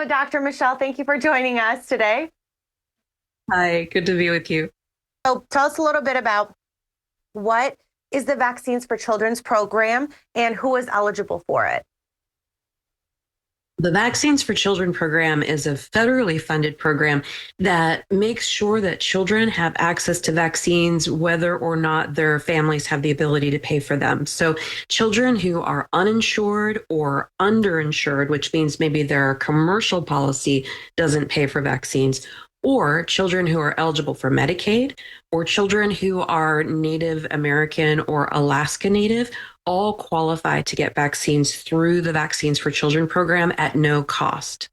Dr. Michelle. Thank you for joining us today. Hi, good to be with you. So tell us a little bit about what is the Vaccines for Children's program and who is eligible for it? The Vaccines for Children program is a federally funded program that makes sure that children have access to vaccines, whether or not their families have the ability to pay for them. So children who are uninsured or underinsured, which means maybe their commercial policy doesn't pay for vaccines, or children who are eligible for Medicaid, or children who are Native American or Alaska Native, all qualify to get vaccines through the Vaccines for Children program at no cost.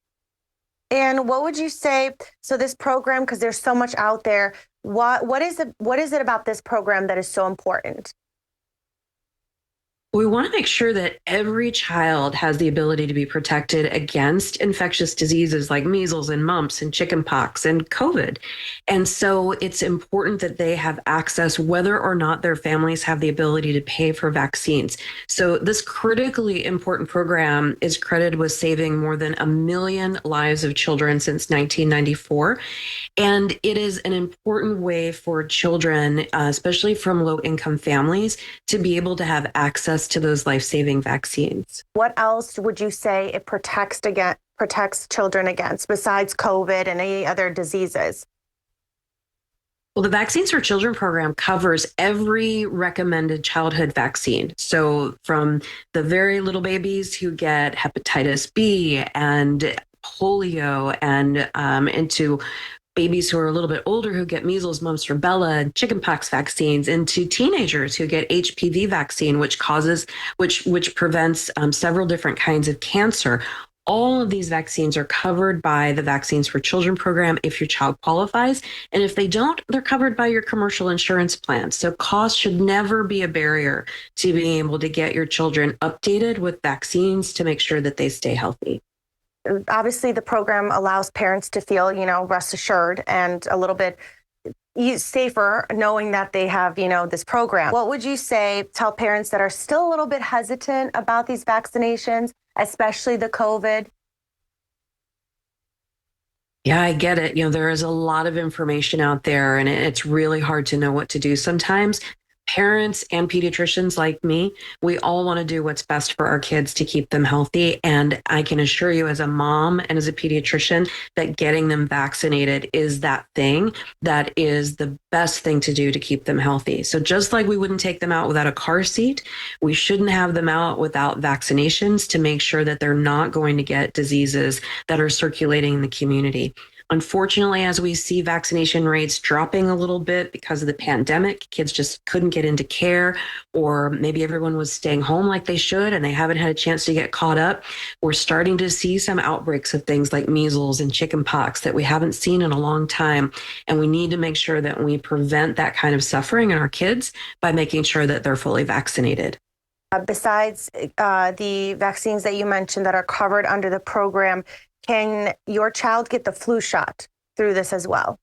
And what would you say? So this program, because there's so much out there, what is it about this program that is so important? We want to make sure that every child has the ability to be protected against infectious diseases like measles and mumps and chickenpox and COVID. And so it's important that they have access, whether or not their families have the ability to pay for vaccines. So this critically important program is credited with saving more than 1 million lives of children since 1994. And it is an important way for children, especially from low income families, to be able to have access to those life-saving vaccines. What else would you say it protects children against besides COVID and any other diseases? Well, the Vaccines for Children program covers every recommended childhood vaccine. So from the very little babies who get hepatitis B and polio and into babies who are a little bit older who get measles, mumps, rubella, and chickenpox vaccines, into teenagers who get HPV vaccine, which prevents several different kinds of cancer. All of these vaccines are covered by the Vaccines for Children program if your child qualifies. And if they don't, they're covered by your commercial insurance plan. So cost should never be a barrier to being able to get your children updated with vaccines to make sure that they stay healthy. Obviously, the program allows parents to feel, rest assured and a little bit safer knowing that they have, this program. What would you say, tell parents that are still a little bit hesitant about these vaccinations, especially the COVID? Yeah, I get it. There is a lot of information out there, and it's really hard to know what to do sometimes. Parents and pediatricians like me, we all want to do what's best for our kids to keep them healthy. And I can assure you, as a mom and as a pediatrician, that getting them vaccinated is that thing that is the best thing to do to keep them healthy. So just like we wouldn't take them out without a car seat, we shouldn't have them out without vaccinations to make sure that they're not going to get diseases that are circulating in the community. Unfortunately, as we see vaccination rates dropping a little bit because of the pandemic, kids just couldn't get into care, or maybe everyone was staying home like they should and they haven't had a chance to get caught up. We're starting to see some outbreaks of things like measles and chickenpox that we haven't seen in a long time. And we need to make sure that we prevent that kind of suffering in our kids by making sure that they're fully vaccinated. Besides the vaccines that you mentioned that are covered under the program, can your child get the flu shot through this as well?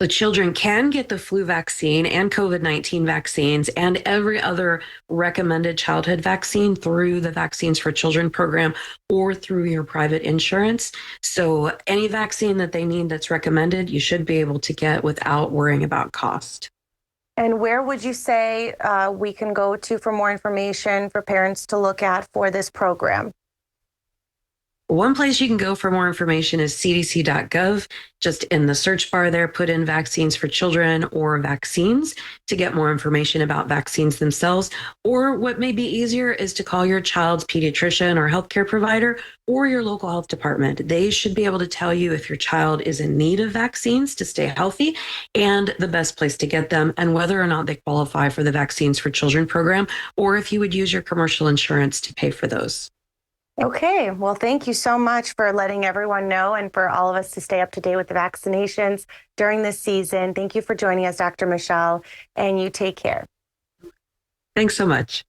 The children can get the flu vaccine and COVID-19 vaccines and every other recommended childhood vaccine through the Vaccines for Children program or through your private insurance. So any vaccine that they need that's recommended, you should be able to get without worrying about cost. And where would you say we can go to for more information for parents to look at for this program? One place you can go for more information is cdc.gov. Just in the search bar there, put in Vaccines for Children or vaccines to get more information about vaccines themselves. Or what may be easier is to call your child's pediatrician or healthcare provider or your local health department. They should be able to tell you if your child is in need of vaccines to stay healthy and the best place to get them, and whether or not they qualify for the Vaccines for Children program, or if you would use your commercial insurance to pay for those. Okay, well, thank you so much for letting everyone know and for all of us to stay up to date with the vaccinations during this season. Thank you for joining us, Dr. Michelle, and you take care. Thanks so much.